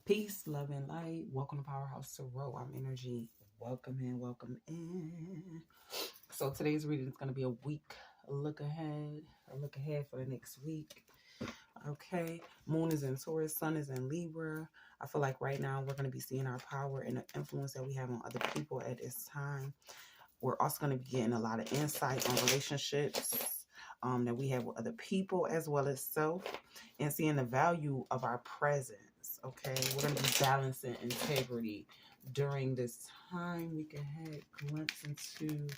Peace, love, and light. Welcome to Powerhouse Tarot. I'm Energy. Welcome in, welcome in. So today's reading is going to be a week a look ahead for the next week. Okay, Moon is in Taurus, Sun is in Libra. I feel like right now we're going to be seeing our power and the influence that we have on other people at this time. We're also going to be getting a lot of insight on relationships that we have with other people as well as self, and seeing the value of our presence. Okay, we're going to be balancing integrity during this time. We can have a glimpse into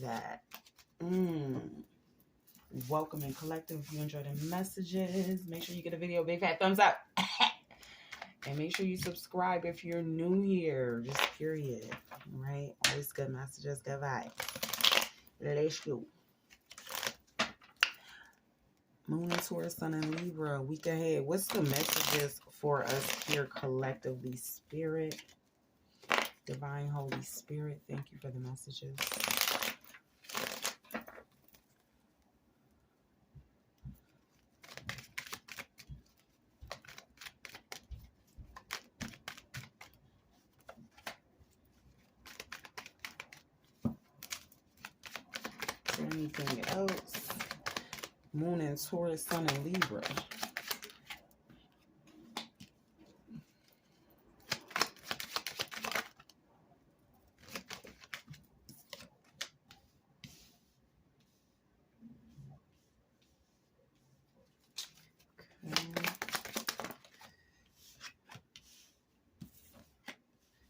that. Welcome and collective. If you enjoy the messages, make sure you get a video big fat thumbs up. And make sure you subscribe if you're new here. Just period. Right? Always good messages, good vibes. Let's go. Moon and Taurus, Sun and Libra, week ahead. What's the messages for us here collectively? Spirit, Divine Holy Spirit, thank you for the messages. Is there anything else? Moon and Taurus, Sun and Libra.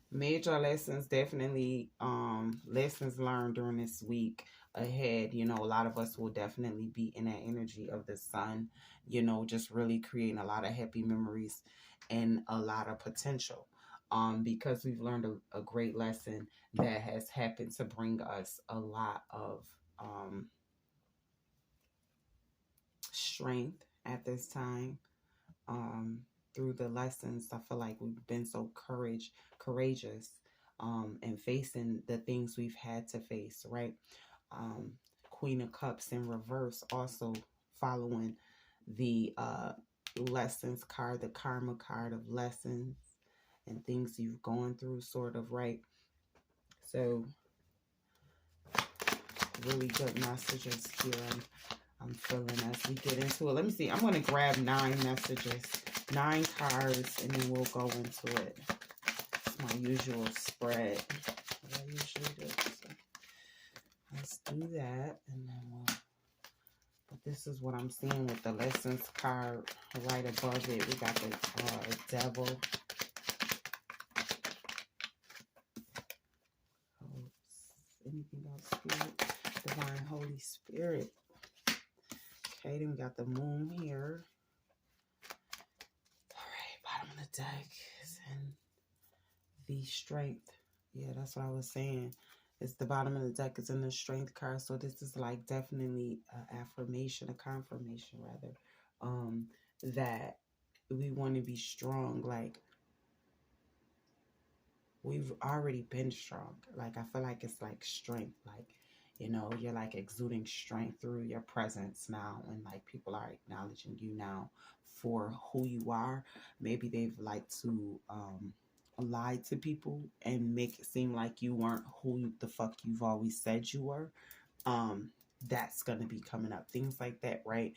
Major lessons, definitely lessons learned during this week ahead. You know, a lot of us will definitely be in that energy of the sun, you know, just really creating a lot of happy memories and a lot of potential, because we've learned a great lesson that has happened to bring us a lot of strength at this time. Through the lessons, I feel like we've been so courageous, and facing the things we've had to face, right? Queen of Cups in reverse, also following the lessons card, the karma card of lessons and things you've gone through, sort of, right? So really good messages here. I'm feeling as we get into it. Let me see. I'm going to grab 9 messages, 9 cards, and then we'll go into it. It's my usual spread that I usually do. So let's do that, and then we'll. But this is what I'm seeing with the lessons card right above it. We got the devil. Anything else? Spirit, Divine Holy Spirit. Okay, then we got the moon here. All right, bottom of the deck is in the strength. Yeah, that's what I was saying. It's the bottom of the deck is in the strength card. So this is like definitely an affirmation, a confirmation rather, that we want to be strong. Like, we've already been strong. Like, I feel like it's like strength. Like, you know, you're like exuding strength through your presence now, and like people are acknowledging you now for who you are. Maybe they've liked to lie to people and make it seem like you weren't who the fuck you've always said you were. That's going to be coming up, things like that, right?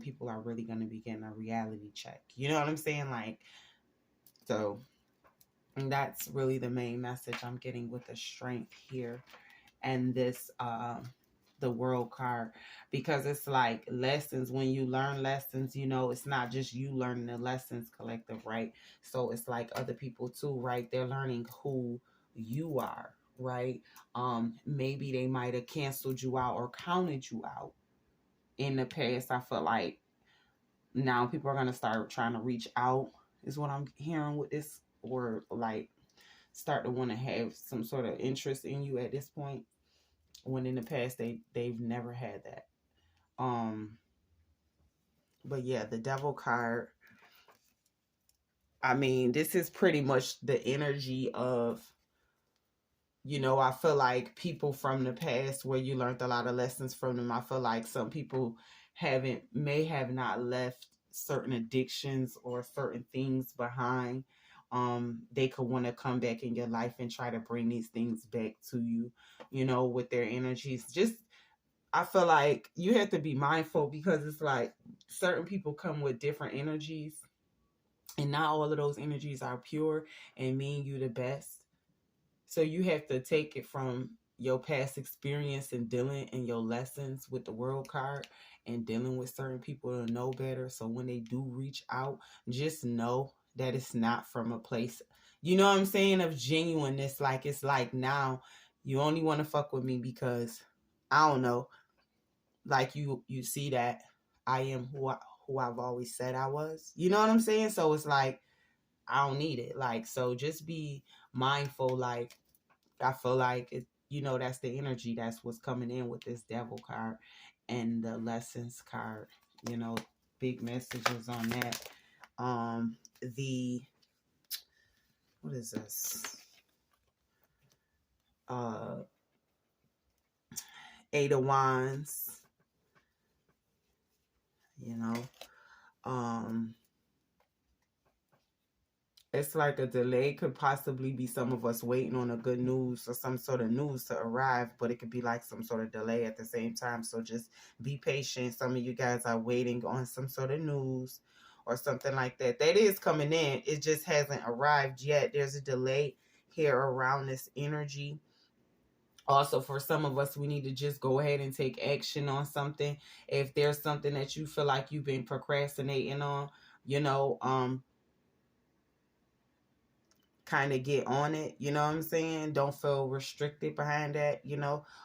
People are really going to be getting a reality check, you know what I'm saying? Like, so that's really the main message I'm getting with the strength here. And this the world card, because it's like lessons. When you learn lessons, you know, it's not just you learning the lessons, collective, right? So it's like other people too, right? They're learning who you are, right? Maybe they might have canceled you out or counted you out in the past. I feel like now people are going to start trying to reach out, is what I'm hearing with this, or like start to want to have some sort of interest in you at this point, when in the past they've never had that. But yeah, the devil card, I mean, this is pretty much the energy of, you know, I feel like people from the past where you learned a lot of lessons from them. I feel like some people may have not left certain addictions or certain things behind, they could want to come back in your life and try to bring these things back to you, with their energies. Just, I feel like you have to be mindful, because it's like certain people come with different energies, and not all of those energies are pure and mean you the best. So you have to take it from your past experience and dealing in your lessons with the world card and dealing with certain people to know better. So when they do reach out, just know that it's not from a place, you know what I'm saying, of genuineness. Like, it's like, now you only want to fuck with me because, I don't know, like, you see that I am who I've always said I was. You know what I'm saying? So it's like, I don't need it. Like, so just be mindful. Like, I feel like it, that's the energy that's what's coming in with this devil card and the lessons card, you know, big messages on that. The what is this? Uh 8 of Wands, you know. It's like a delay could possibly be some of us waiting on a good news or some sort of news to arrive, but it could be like some sort of delay at the same time. So just be patient. Some of you guys are waiting on some sort of news or something like that. That is coming in. It just hasn't arrived yet. There's a delay here around this energy. Also, for some of us, we need to just go ahead and take action on something. If there's something that you feel like you've been procrastinating on, kind of get on it, you know what I'm saying? Don't feel restricted behind that,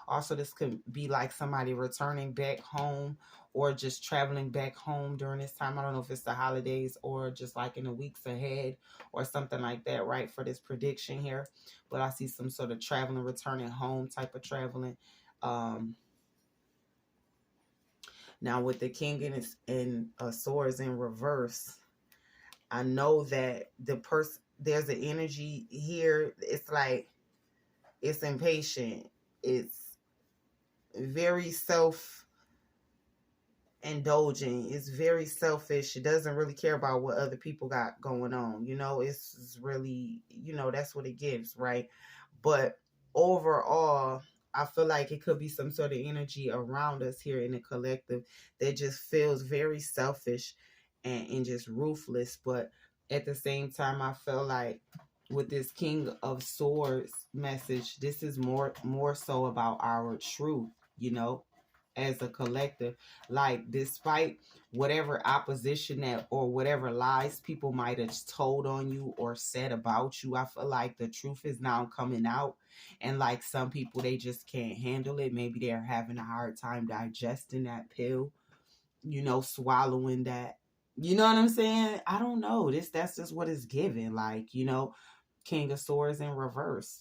Also, this could be like somebody returning back home or just traveling back home during this time. I don't know if it's the holidays or just like in the weeks ahead or something like that, right, for this prediction here. But I see some sort of traveling, returning home type of traveling. Now with the King and Swords in reverse, I know that there's an energy here. It's like, it's impatient. It's very self-indulgent. It's very selfish. It doesn't really care about what other people got going on. It's really, that's what it gives, right? But overall, I feel like it could be some sort of energy around us here in the collective that just feels very selfish and just ruthless. But at the same time, I feel like with this King of Swords message, this is more so about our truth, as a collective. Like, despite whatever opposition that or whatever lies people might have told on you or said about you, I feel like the truth is now coming out. And like, some people, they just can't handle it. Maybe they're having a hard time digesting that pill, swallowing that. You know what I'm saying? I don't know. That's just what it's given. Like, King of Swords in reverse,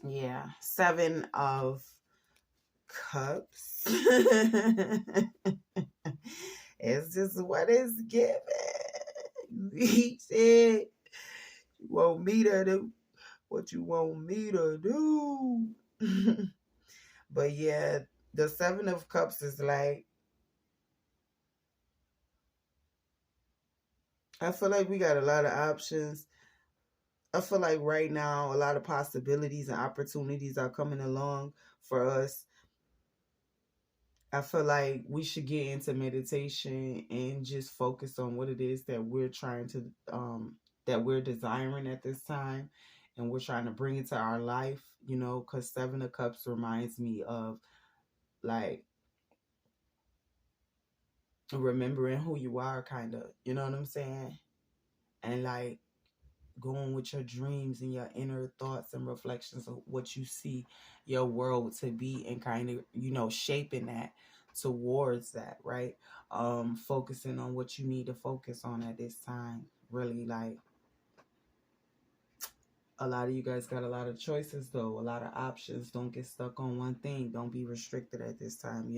yeah. 7 of Cups. It's just what it's given. He said, "You want me to do what you want me to do." But yeah, the 7 of Cups is like, I feel like we got a lot of options. I feel like right now a lot of possibilities and opportunities are coming along for us. I feel like we should get into meditation and just focus on what it is that we're trying to that we're desiring at this time, and we're trying to bring it to our life, because 7 of Cups reminds me of, like, remembering who you are, kind of, you know what I'm saying? And like, going with your dreams and your inner thoughts and reflections of what you see your world to be, and kind of, shaping that towards that, right? Focusing on what you need to focus on at this time. Really, like, a lot of you guys got a lot of choices, though, a lot of options. Don't get stuck on one thing. Don't be restricted at this time.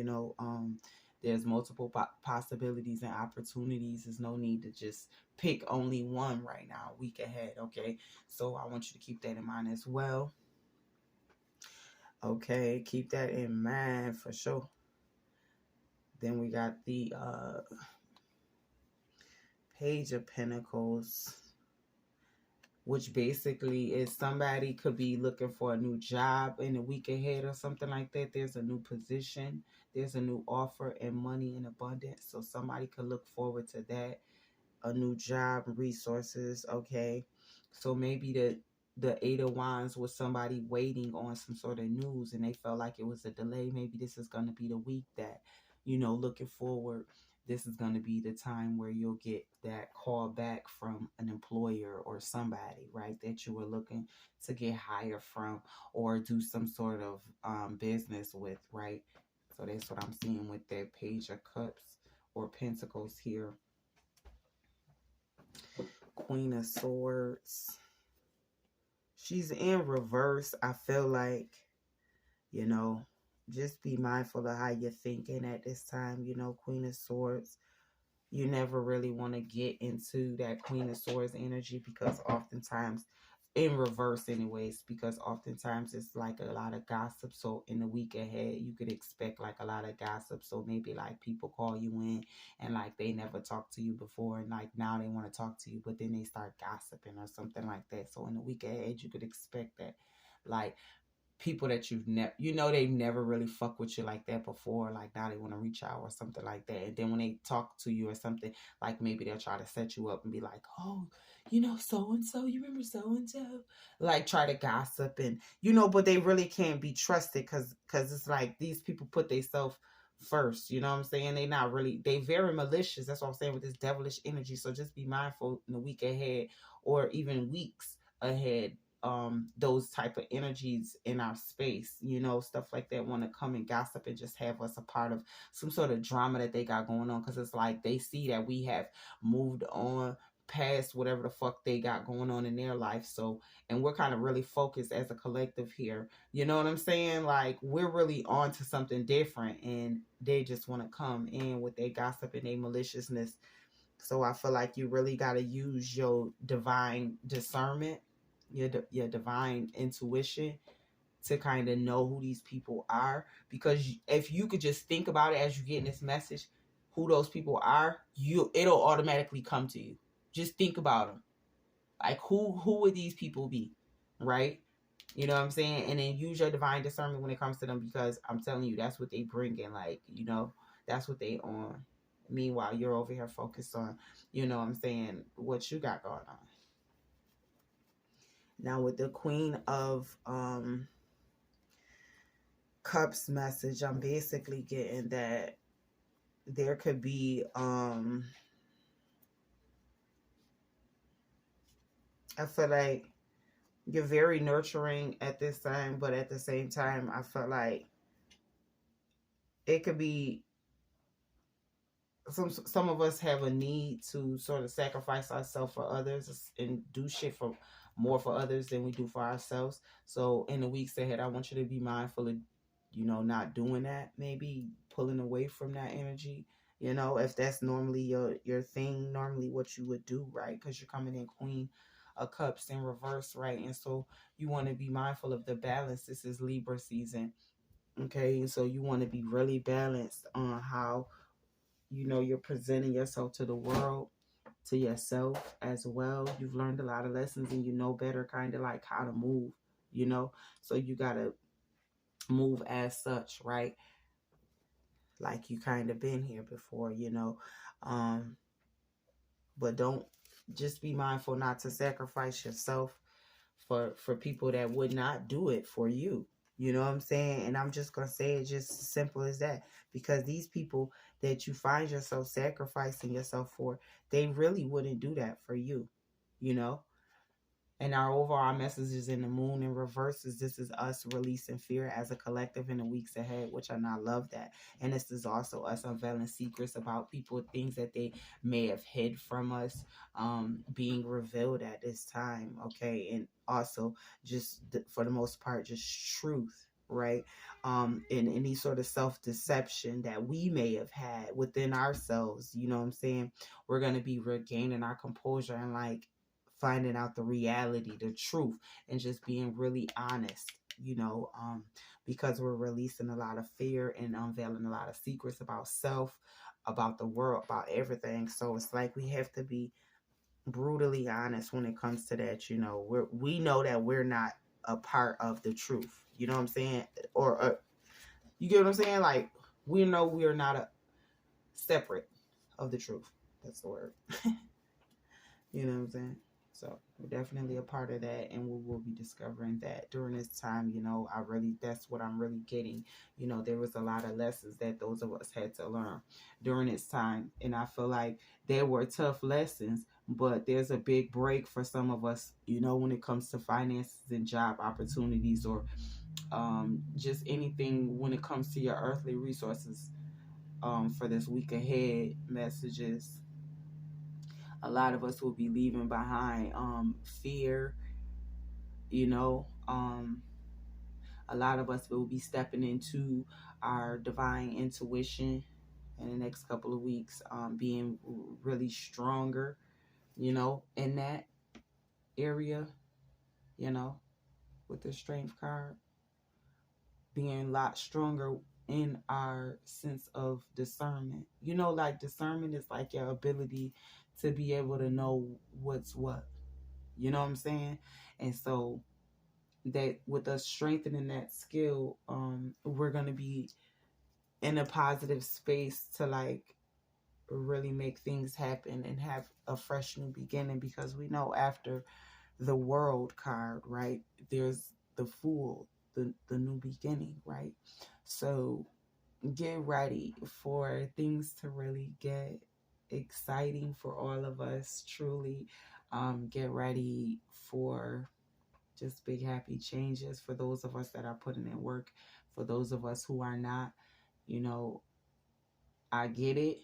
There's multiple possibilities and opportunities. There's no need to just pick only one right now, week ahead, okay? So I want you to keep that in mind as well. Okay, keep that in mind for sure. Then we got the Page of Pentacles, which basically is somebody could be looking for a new job in the week ahead or something like that. There's a new position, there's a new offer, and money in abundance. So somebody could look forward to that, a new job, resources. Okay, so maybe the Eight of Wands was somebody waiting on some sort of news and they felt like it was a delay. Maybe this is going to be the week that, looking forward, this is going to be the time where you'll get that call back from an employer or somebody, right, that you were looking to get hired from or do some sort of business with, right? So that's what I'm seeing with that Page of Cups or Pentacles here. Queen of Swords. She's in reverse. I feel like, just be mindful of how you're thinking at this time. Queen of Swords, you never really want to get into that Queen of Swords energy because oftentimes, in reverse anyways, because oftentimes it's like a lot of gossip. So in the week ahead, you could expect like a lot of gossip. So maybe like people call you in and like they never talked to you before and like now they want to talk to you, but then they start gossiping or something like that. So in the week ahead, you could expect that like people that you've never, they've never really fucked with you like that before. Like now they want to reach out or something like that. And then when they talk to you or something, like maybe they'll try to set you up and be like, oh, so-and-so, you remember so-and-so? Like try to gossip and, but they really can't be trusted because it's like these people put themselves first. You know what I'm saying? They very malicious. That's what I'm saying with this devilish energy. So just be mindful in the week ahead or even weeks ahead, those type of energies in our space, stuff like that, want to come and gossip and just have us a part of some sort of drama that they got going on, because it's like they see that we have moved on past whatever the fuck they got going on in their life. So, and we're kind of really focused as a collective here, you know what I'm saying? Like we're really on to something different and they just want to come in with their gossip and their maliciousness. So I feel like you really got to use your divine discernment, your divine intuition to kind of know who these people are. Because if you could just think about it as you're getting this message, who those people are, it'll automatically come to you. Just think about them. Like who would these people be, right? You know what I'm saying? And then use your divine discernment when it comes to them, because I'm telling you, that's what they bring in. Like, that's what they on. Meanwhile, you're over here focused on, what I'm saying, what you got going on. Now with the Queen of Cups message, I'm basically getting that there could be I feel like you're very nurturing at this time, but at the same time I feel like it could be some of us have a need to sort of sacrifice ourselves for others and do shit for more for others than we do for ourselves. So in the weeks ahead, I want you to be mindful of, not doing that, maybe pulling away from that energy, if that's normally your thing, normally what you would do, right? Because you're coming in Queen of Cups in reverse, right? And so you want to be mindful of the balance. This is Libra season, okay? And so you want to be really balanced on how you're presenting yourself to the world, to yourself as well. You've learned a lot of lessons and you know better kind of like how to move, so you got to move as such, right? Like you kind of been here before, but don't, just be mindful not to sacrifice yourself for people that would not do it for you. You know what I'm saying? And I'm just going to say it just as simple as that. Because these people that you find yourself sacrificing yourself for, they really wouldn't do that for you, And our overall messages in the moon in reverse is this is us releasing fear as a collective in the weeks ahead, which I love that. And this is also us unveiling secrets about people, things that they may have hid from us, being revealed at this time, okay? And also just for the most part, just truth, right? In any sort of self-deception that we may have had within ourselves, you know what I'm saying? We're going to be regaining our composure and like finding out the reality, the truth, and just being really honest you know, because we're releasing a lot of fear and unveiling a lot of secrets about self, about the world, about everything. So it's like we have to be brutally honest when it comes to that. You know, we know that we're not a part of the truth. You know what I'm saying? Or you get what I'm saying? Like, we know we are not a separate of the truth. That's the word. You know what I'm saying? So we're definitely a part of that, and we will be discovering that during this time. You know, that's what I'm really getting. You know, there was a lot of lessons that those of us had to learn during this time, and I feel like there were tough lessons, but there's a big break for some of us, you know, when it comes to finances and job opportunities, or just anything when it comes to your earthly resources. For this week ahead messages, a lot of us will be leaving behind fear, you know. A lot of us will be stepping into our divine intuition in the next couple of weeks, being really stronger, you know, in that area, you know, with the strength card, being a lot stronger in our sense of discernment. You know, like discernment is like your ability to be able to know what's what. You know what I'm saying? And so that with us strengthening that skill, we're gonna be in a positive space to like really make things happen and have a fresh new beginning, because we know after the world card, right, there's the fool, the new beginning, right? So get ready for things to really get exciting for all of us, truly. Get ready for just big happy changes for those of us that are putting in work. For those of us who are not, you know, I get it,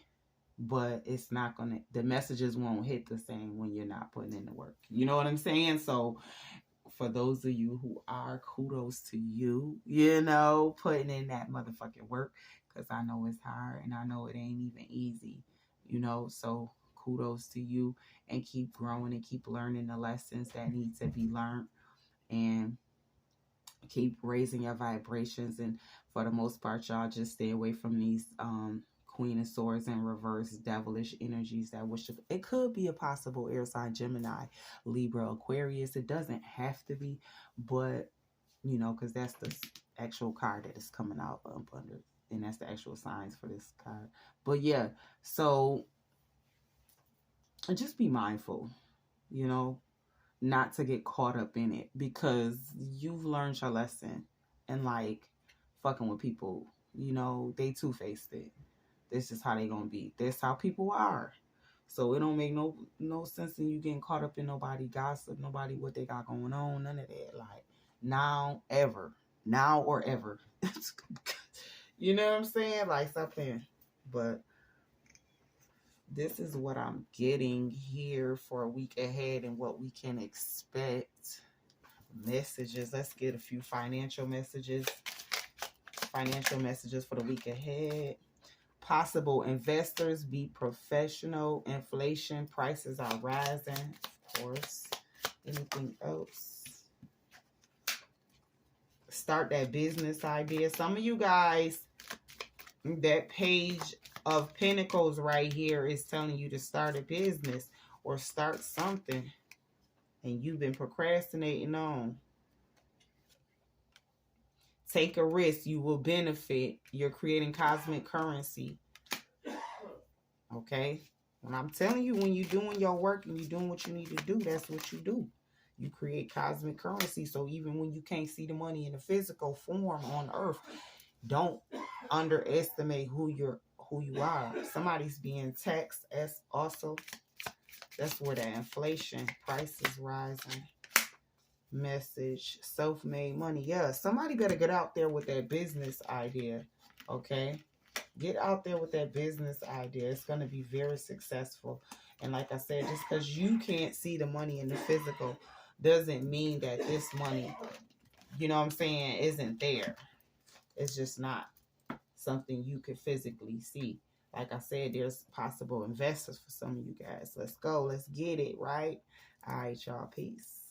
but it's not gonna, the messages won't hit the same when you're not putting in the work. You know what I'm saying? So for those of you who are, kudos to you, you know, putting in that motherfucking work, because I know it's hard and I know it ain't even easy, you know. So kudos to you, and keep growing and keep learning the lessons that need to be learned, and keep raising your vibrations. And for the most part, y'all just stay away from these Queen of Swords and reverse devilish energies that wish to, it could be a possible air sign, Gemini, Libra, Aquarius. It doesn't have to be, but you know, because that's the actual card that is coming out under, and that's the actual signs for this card. But yeah, so just be mindful, you know, not to get caught up in it, because you've learned your lesson. And like fucking with people, you know, they two-faced it. This is how they gonna be. That's how people are. So it don't make no sense in you getting caught up in nobody gossip, nobody what they got going on, none of that. Like now or ever. You know what I'm saying? Like something. But this is what I'm getting here for a week ahead and what we can expect. Messages. Let's get a few financial messages. Financial messages for the week ahead. Possible investors, be professional. Inflation, prices are rising. Of course. Anything else? Start that business idea. Some of you guys, that page of Pentacles right here is telling you to start a business or start something, and you've been procrastinating on. Take a risk. You will benefit. You're creating cosmic currency. Okay? When I'm telling you, when you're doing your work and you're doing what you need to do, that's what you do. You create cosmic currency. So even when you can't see the money in the physical form on earth, don't underestimate who you are. Somebody's being taxed as also. That's where the inflation, prices rising. Message, self-made money. Yeah, somebody better get out there with that business idea. Okay, get out there with that business idea. It's going to be very successful. And like I said, just because you can't see the money in the physical doesn't mean that this money, you know what I'm saying, isn't there. It's just not something you could physically see. Like I said, there's possible investors for some of you guys. Let's go. Let's get it, right? All right, y'all. Peace.